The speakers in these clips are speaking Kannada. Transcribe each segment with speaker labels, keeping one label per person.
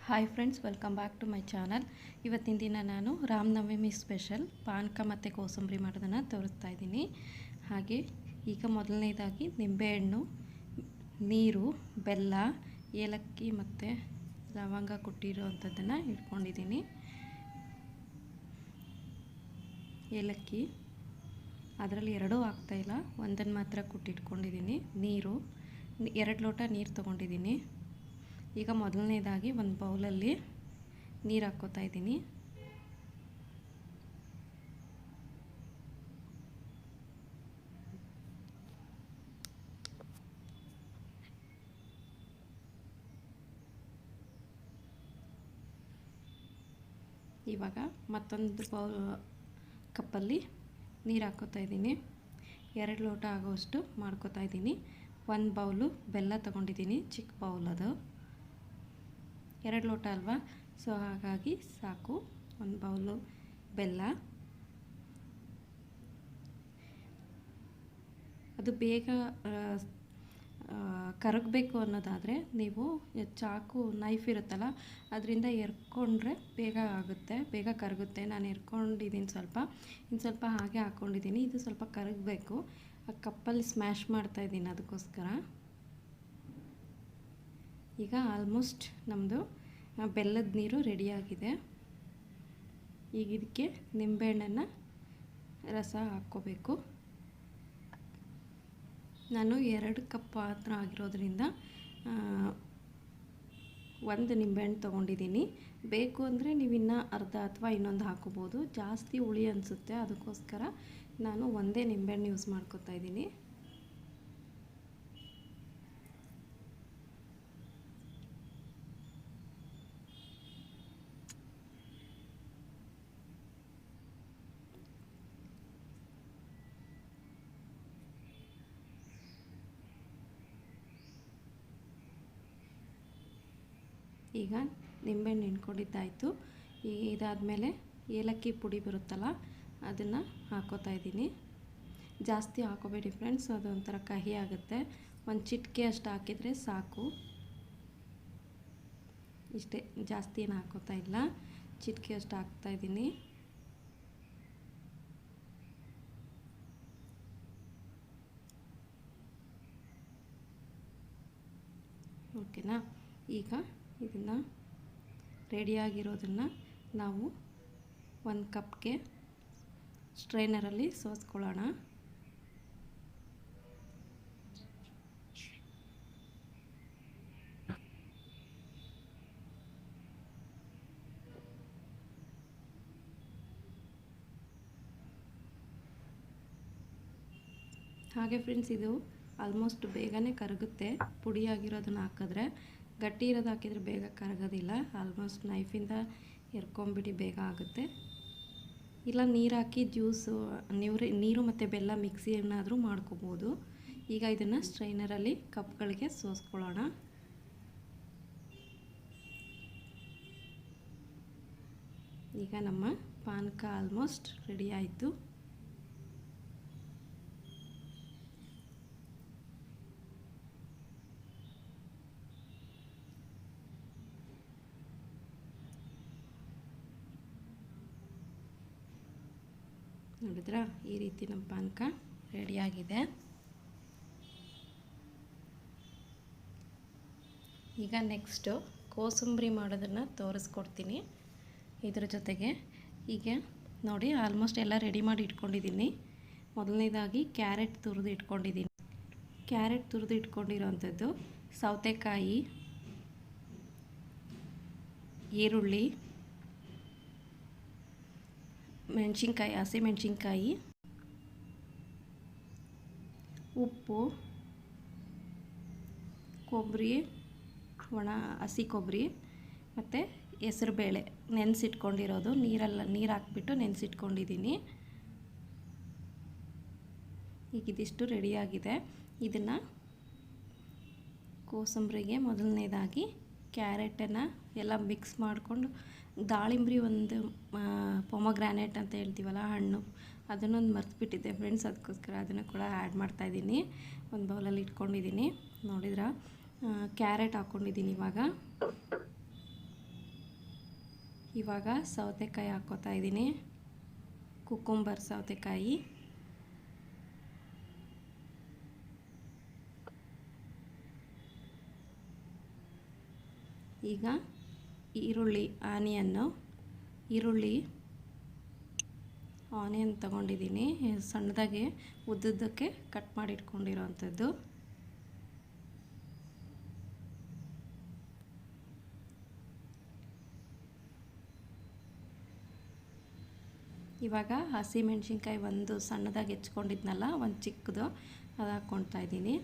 Speaker 1: Hi friends, welcome back to my channel. ಇವತ್ತಿನ ದಿನ ನಾನು ರಾಮನವಮಿ ಸ್ಪೆಷಲ್ ಪಾನಕ ಮತ್ತು ಕೋಸಂಬರಿ ಮಾಡೋದನ್ನು ತೋರಿಸ್ತಾ ಇದ್ದೀನಿ. ಹಾಗೆ ಈಗ ಮೊದಲನೇದಾಗಿ ನಿಂಬೆಹಣ್ಣು, ನೀರು, ಬೆಲ್ಲ, ಏಲಕ್ಕಿ ಮತ್ತು ಲವಂಗ ಕೊಟ್ಟಿರೋ ಅಂಥದ್ದನ್ನು ಇಟ್ಕೊಂಡಿದ್ದೀನಿ. ಏಲಕ್ಕಿ ಅದರಲ್ಲಿ ಎರಡೂ ಆಗ್ತಾಯಿಲ್ಲ, ಒಂದನ್ನು ಮಾತ್ರ ಕುಟ್ಟಿಟ್ಕೊಂಡಿದ್ದೀನಿ. ನೀರು 2 ಲೋಟ ನೀರು ತೊಗೊಂಡಿದ್ದೀನಿ. ಈಗ ಮೊದಲನೇದಾಗಿ ಒಂದು ಬೌಲಲ್ಲಿ ನೀರು ಹಾಕ್ಕೋತಾ ಇದ್ದೀನಿ. ಇವಾಗ ಮತ್ತೊಂದು ಕಪ್ಪಲ್ಲಿ ನೀರು ಹಾಕ್ಕೋತಾ ಇದ್ದೀನಿ. 2 ಲೋಟ ಆಗೋಷ್ಟು ಮಾಡ್ಕೋತಾ ಇದ್ದೀನಿ. 1 ಬೌಲು ಬೆಲ್ಲ ತೊಗೊಂಡಿದ್ದೀನಿ, ಚಿಕ್ಕ ಬೌಲ್ ಅದು. 2 ಲೋಟ ಅಲ್ವಾ, ಸೊ ಹಾಗಾಗಿ ಸಾಕು. 1 ಬೌಲು ಬೆಲ್ಲ. ಅದು ಬೇಗ ಕರಗಬೇಕು ಅನ್ನೋದಾದರೆ ನೀವು ಚಾಕು, ನೈಫ್ ಇರುತ್ತಲ್ಲ, ಅದರಿಂದ ಎರ್ಕೊಂಡ್ರೆ ಬೇಗ ಆಗುತ್ತೆ, ಬೇಗ ಕರಗುತ್ತೆ. ನಾನು ಎರ್ಕೊಂಡಿದ್ದೀನಿ ಇನ್ನು ಸ್ವಲ್ಪ ಹಾಗೆ ಹಾಕ್ಕೊಂಡಿದ್ದೀನಿ. ಇದು ಸ್ವಲ್ಪ ಕರಗಬೇಕು. ಆ ಕಪ್ಪಲ್ಲಿ ಸ್ಮ್ಯಾಶ್ ಮಾಡ್ತಾಯಿದ್ದೀನಿ, ಅದಕ್ಕೋಸ್ಕರ. ಈಗ ಆಲ್ಮೋಸ್ಟ್ ನಮ್ಮದು ಬೆಲ್ಲದ ನೀರು ರೆಡಿಯಾಗಿದೆ. ಈಗ ಇದಕ್ಕೆ ನಿಂಬೆಹಣ್ಣನ್ನು ರಸ ಹಾಕ್ಕೋಬೇಕು. ನಾನು 2 ಕಪ್ ಪಾತ್ರ ಆಗಿರೋದ್ರಿಂದ 1 ನಿಂಬೆಹಣ್ಣು ತೊಗೊಂಡಿದ್ದೀನಿ. ಬೇಕು ಅಂದರೆ ನೀವು ಇನ್ನೂ ಅರ್ಧ ಅಥವಾ ಇನ್ನೊಂದು ಹಾಕೋಬೋದು. ಜಾಸ್ತಿ ಹುಳಿ ಅನಿಸುತ್ತೆ, ಅದಕ್ಕೋಸ್ಕರ ನಾನು 1 ನಿಂಬೆಹಣ್ಣು ಯೂಸ್ ಮಾಡ್ಕೊತಾ ಇದ್ದೀನಿ. ಈಗ ನಿಂಬೆಹಣ್ಣು ಹಿಂಡ್ಕೊಂಡಿದ್ದಾಯಿತು. ಇದಾದಮೇಲೆ ಏಲಕ್ಕಿ ಪುಡಿ ಬರುತ್ತಲ್ಲ, ಅದನ್ನು ಹಾಕ್ಕೋತಾ ಇದ್ದೀನಿ. ಜಾಸ್ತಿ ಹಾಕೋಬೇಡಿ ಫ್ರೆಂಡ್ಸ್, ಅದೊಂಥರ ಕಹಿ ಆಗುತ್ತೆ. 1 ಚಿಟಿಕೆ ಅಷ್ಟು ಹಾಕಿದರೆ ಸಾಕು. ಇಷ್ಟೇ, ಜಾಸ್ತಿ ಏನು ಹಾಕೋತಾ ಇಲ್ಲ, ಚಿಟಿಕೆ ಅಷ್ಟು ಹಾಕ್ತಾಯಿದ್ದೀನಿ. ಓಕೆನಾ? ಈಗ ಇದನ್ನು ರೆಡಿಯಾಗಿರೋದನ್ನು ನಾವು 1 ಕಪ್ಗೆ ಸ್ಟ್ರೈನರಲ್ಲಿ ಸೋಸ್ಕೊಳ್ಳೋಣ. ಹಾಗೆ ಫ್ರೆಂಡ್ಸ್, ಇದು ಆಲ್ಮೋಸ್ಟ್ ಬೇಗನೆ ಕರಗುತ್ತೆ. ಪುಡಿಯಾಗಿರೋದನ್ನು ಹಾಕಿದ್ರೆ, ಗಟ್ಟಿ ಇರೋದು ಹಾಕಿದರೆ ಬೇಗ ಕರಗೋದಿಲ್ಲ. ಆಲ್ಮೋಸ್ಟ್ ನೈಫಿಂದ ಎರ್ಕೊಂಬಿಟ್ಟು ಬೇಗ ಆಗುತ್ತೆ. ಇಲ್ಲ ನೀರು ಹಾಕಿ ಜ್ಯೂಸು, ನೀರು ಮತ್ತು ಬೆಲ್ಲ ಮಿಕ್ಸಿ ಏನಾದರೂ ಮಾಡ್ಕೋಬೋದು. ಈಗ ಇದನ್ನು ಸ್ಟ್ರೈನರಲ್ಲಿ ಕಪ್ಗಳಿಗೆ ಸೋಸ್ಕೊಳ್ಳೋಣ. ಈಗ ನಮ್ಮ ಪಾನಕ ಆಲ್ಮೋಸ್ಟ್ ರೆಡಿ ಆಯಿತು. ನೋಡಿದ್ರಾ, ಈ ರೀತಿ ನಮ್ಮ ಪಾನಕ ರೆಡಿಯಾಗಿದೆ. ಈಗ ನೆಕ್ಸ್ಟು ಕೋಸಂಬರಿ ಮಾಡೋದನ್ನು ತೋರಿಸ್ಕೊಡ್ತೀನಿ. ಇದ್ರ ಜೊತೆಗೆ ಈಗ ನೋಡಿ, ಆಲ್ಮೋಸ್ಟ್ ಎಲ್ಲ ರೆಡಿ ಮಾಡಿ ಇಟ್ಕೊಂಡಿದ್ದೀನಿ. ಮೊದಲನೇದಾಗಿ ಕ್ಯಾರೆಟ್ ತುರಿದು ಇಟ್ಕೊಂಡಿದ್ದೀನಿ. ಕ್ಯಾರೆಟ್ ತುರಿದು ಇಟ್ಕೊಂಡಿರೋವಂಥದ್ದು, ಸೌತೆಕಾಯಿ, ಈರುಳ್ಳಿ, ಮೆಣಸಿನ್ಕಾಯಿ, ಹಸಿಮೆಣಸಿನ್ಕಾಯಿ, ಉಪ್ಪು, ಕೊಬ್ಬರಿ, ಹಸಿ ಕೊಬ್ಬರಿ ಮತ್ತು ಹೆಸರುಬೇಳೆ ನೆನೆಸಿಟ್ಕೊಂಡಿರೋದು, ನೀರು ಹಾಕ್ಬಿಟ್ಟು ನೆನೆಸಿಟ್ಕೊಂಡಿದ್ದೀನಿ. ಈಗ ಇದಿಷ್ಟು ರೆಡಿಯಾಗಿದೆ. ಇದನ್ನು ಕೋಸಂಬರಿಗೆ ಮೊದಲನೇದಾಗಿ ಕ್ಯಾರೆಟನ್ನು ಎಲ್ಲ ಮಿಕ್ಸ್ ಮಾಡಿಕೊಂಡು, ದಾಳಿಂಬ್ರಿ, ಒಂದು ಪೊಮೊಗ್ರಾನೇಟ್ ಅಂತ ಹೇಳ್ತೀವಲ್ಲ ಹಣ್ಣು, ಅದನ್ನೊಂದು ಮರೆತುಬಿಟ್ಟಿದ್ದೆ ಫ್ರೆಂಡ್ಸ್, ಅದಕ್ಕೋಸ್ಕರ ಅದನ್ನು ಕೂಡ ಆ್ಯಡ್ ಮಾಡ್ತಾಯಿದ್ದೀನಿ. ಒಂದು ಬೌಲಲ್ಲಿ ಇಟ್ಕೊಂಡಿದ್ದೀನಿ. ನೋಡಿದ್ರಾ, ಕ್ಯಾರೆಟ್ ಹಾಕ್ಕೊಂಡಿದ್ದೀನಿ. ಇವಾಗ ಇವಾಗ ಸೌತೆಕಾಯಿ ಹಾಕ್ಕೋತಾ ಇದ್ದೀನಿ, ಕುಕ್ಕುಂಬರ್ ಸೌತೆಕಾಯಿ. ಈಗ ಈರುಳ್ಳಿ ಆನಿಯನ್ ತೊಗೊಂಡಿದ್ದೀನಿ, ಸಣ್ಣದಾಗಿ ಉದ್ದುದ್ದಕ್ಕೆ ಕಟ್ ಮಾಡಿ ಇಟ್ಕೊಂಡಿರೋವಂಥದ್ದು. ಇವಾಗ ಹಸಿಮೆಣ್ಸಿನ್ಕಾಯಿ ಒಂದು ಸಣ್ಣದಾಗಿ ಹೆಚ್ಕೊಂಡಿದ್ನಲ್ಲ, ಒಂದು ಚಿಕ್ಕದು, ಅದು ಹಾಕ್ಕೊಳ್ತಾ ಇದ್ದೀನಿ.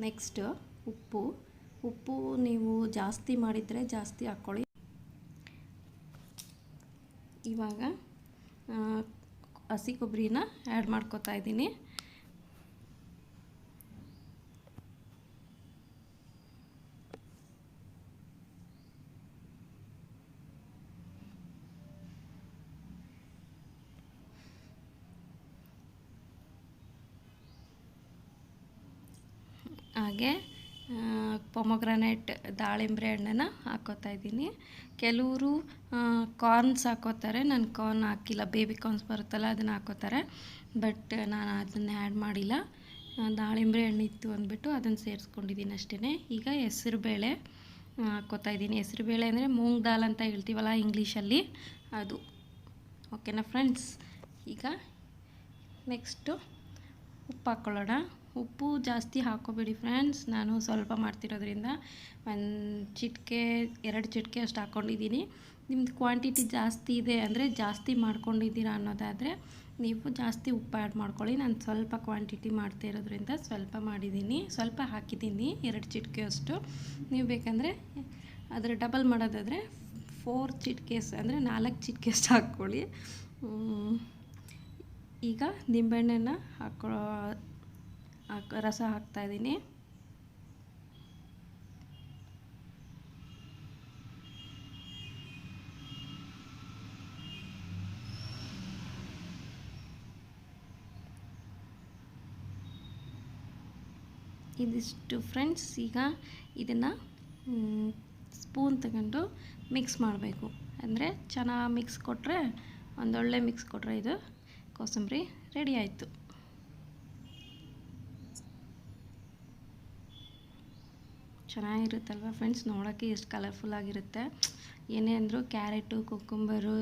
Speaker 1: ನೆಕ್ಸ್ಟು ಉಪ್ಪು ನೀವು ಜಾಸ್ತಿ ಮಾಡಿದರೆ ಜಾಸ್ತಿ ಹಾಕ್ಕೊಳ್ಳಿ. ಇವಾಗ ಹಸಿ ಕೊಬ್ಬರಿನ ಆ್ಯಡ್ ಮಾಡ್ಕೊತಾ ಇದ್ದೀನಿ. ಹಾಗೆ ಪೊಮೊಗ್ರಾನೇಟ್ ದಾಳಿಂಬೆ ಹಣ್ಣನ್ನು ಹಾಕ್ಕೋತಾ ಇದ್ದೀನಿ. ಕೆಲವರು ಕಾರ್ನ್ಸ್ ಹಾಕ್ಕೋತಾರೆ, ನಾನು ಕಾರ್ನ್ ಹಾಕಿಲ್ಲ. ಬೇಬಿ ಕಾರ್ನ್ಸ್ ಬರುತ್ತಲ್ಲ ಅದನ್ನು ಹಾಕ್ಕೋತಾರೆ, ಬಟ್ ನಾನು ಅದನ್ನು ಆ್ಯಡ್ ಮಾಡಿಲ್ಲ. ದಾಳಿಂಬೆ ಹಣ್ಣಿತ್ತು ಅಂದ್ಬಿಟ್ಟು ಅದನ್ನು ಸೇರಿಸ್ಕೊಂಡಿದ್ದೀನಿ ಅಷ್ಟೇ. ಈಗ ಹೆಸರುಬೇಳೆ ಹಾಕ್ಕೋತಾ ಇದ್ದೀನಿ. ಹೆಸರುಬೇಳೆ ಅಂದರೆ ಮೂಂಗ್ ದಾಲ್ ಅಂತ ಹೇಳ್ತೀವಲ್ಲ ಇಂಗ್ಲೀಷಲ್ಲಿ, ಅದು. ಓಕೆನಾ ಫ್ರೆಂಡ್ಸ್? ಈಗ ನೆಕ್ಸ್ಟು ಉಪ್ಪು ಹಾಕ್ಕೊಳ್ಳೋಣ. ಉಪ್ಪು ಜಾಸ್ತಿ ಹಾಕ್ಕೋಬೇಡಿ ಫ್ರೆಂಡ್ಸ್, ನಾನು ಸ್ವಲ್ಪ ಮಾಡ್ತಿರೋದ್ರಿಂದ 2 ಚಿಟಿಕೆ ಅಷ್ಟು ಹಾಕ್ಕೊಂಡಿದ್ದೀನಿ. ನಿಮ್ಮದು ಕ್ವಾಂಟಿಟಿ ಜಾಸ್ತಿ ಇದೆ ಅಂದರೆ, ಜಾಸ್ತಿ ಮಾಡ್ಕೊಂಡಿದ್ದೀರಾ ಅನ್ನೋದಾದರೆ ನೀವು ಜಾಸ್ತಿ ಉಪ್ಪು ಆ್ಯಡ್ ಮಾಡ್ಕೊಳ್ಳಿ. ನಾನು ಸ್ವಲ್ಪ ಕ್ವಾಂಟಿಟಿ ಮಾಡ್ತಾ ಇರೋದ್ರಿಂದ ಸ್ವಲ್ಪ ಹಾಕಿದ್ದೀನಿ, 2 ಚಿಟಿಕೆ ಅಷ್ಟು. ನೀವು ಬೇಕಂದರೆ ಅದರ ಡಬಲ್ ಮಾಡೋದಾದರೆ 4 ಚಿಟಿಕೆಸ್ ಅಂದರೆ 4 ಚಿಟಿಕೆ ಅಷ್ಟು ಹಾಕ್ಕೊಳ್ಳಿ. ಈಗ ನಿಂಬೆಹಣ್ಣನ್ನು ರಸ ಹಾಕ್ತಾಯಿದ್ದೀನಿ. ಇದಿಷ್ಟು ಫ್ರೆಂಡ್ಸ್. ಈಗ ಇದನ್ನು ಸ್ಪೂನ್ ತಗೊಂಡು ಮಿಕ್ಸ್ ಮಾಡಬೇಕು. ಅಂದರೆ ಚೆನ್ನಾಗಿ ಮಿಕ್ಸ್ ಕೊಟ್ಟರೆ, ಒಂದೊಳ್ಳೆ ಮಿಕ್ಸ್ ಕೊಟ್ಟರೆ ಇದು ಕೋಸಂಬರಿ ರೆಡಿ ಆಯಿತು. ಚೆನ್ನಾಗಿರುತ್ತಲ್ವ ಫ್ರೆಂಡ್ಸ್? ನೋಡೋಕ್ಕೆ ಎಷ್ಟು ಕಲರ್ಫುಲ್ಲಾಗಿರುತ್ತೆ. ಏನೇ ಅಂದರೂ ಕ್ಯಾರೆಟು, ಕುಕ್ಕುಂಬರು,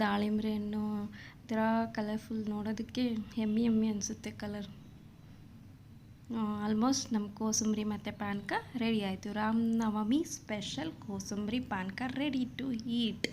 Speaker 1: ದಾಳಿಂಬೆ ಹಣ್ಣು ಈ ಥರ ಕಲರ್ಫುಲ್ ನೋಡೋದಕ್ಕೆ ಯಮ್ಮಿ ಅನಿಸುತ್ತೆ ಕಲರ್. ಆಲ್ಮೋಸ್ಟ್ ನಮ್ಮ ಕೋಸಂಬರಿ ಮತ್ತು ಪಾನಕ ರೆಡಿ ಆಯಿತು. ರಾಮನವಮಿ ಸ್ಪೆಷಲ್ ಕೋಸಂಬರಿ ಪಾನಕ ರೆಡಿ ಟು ಈಟ್.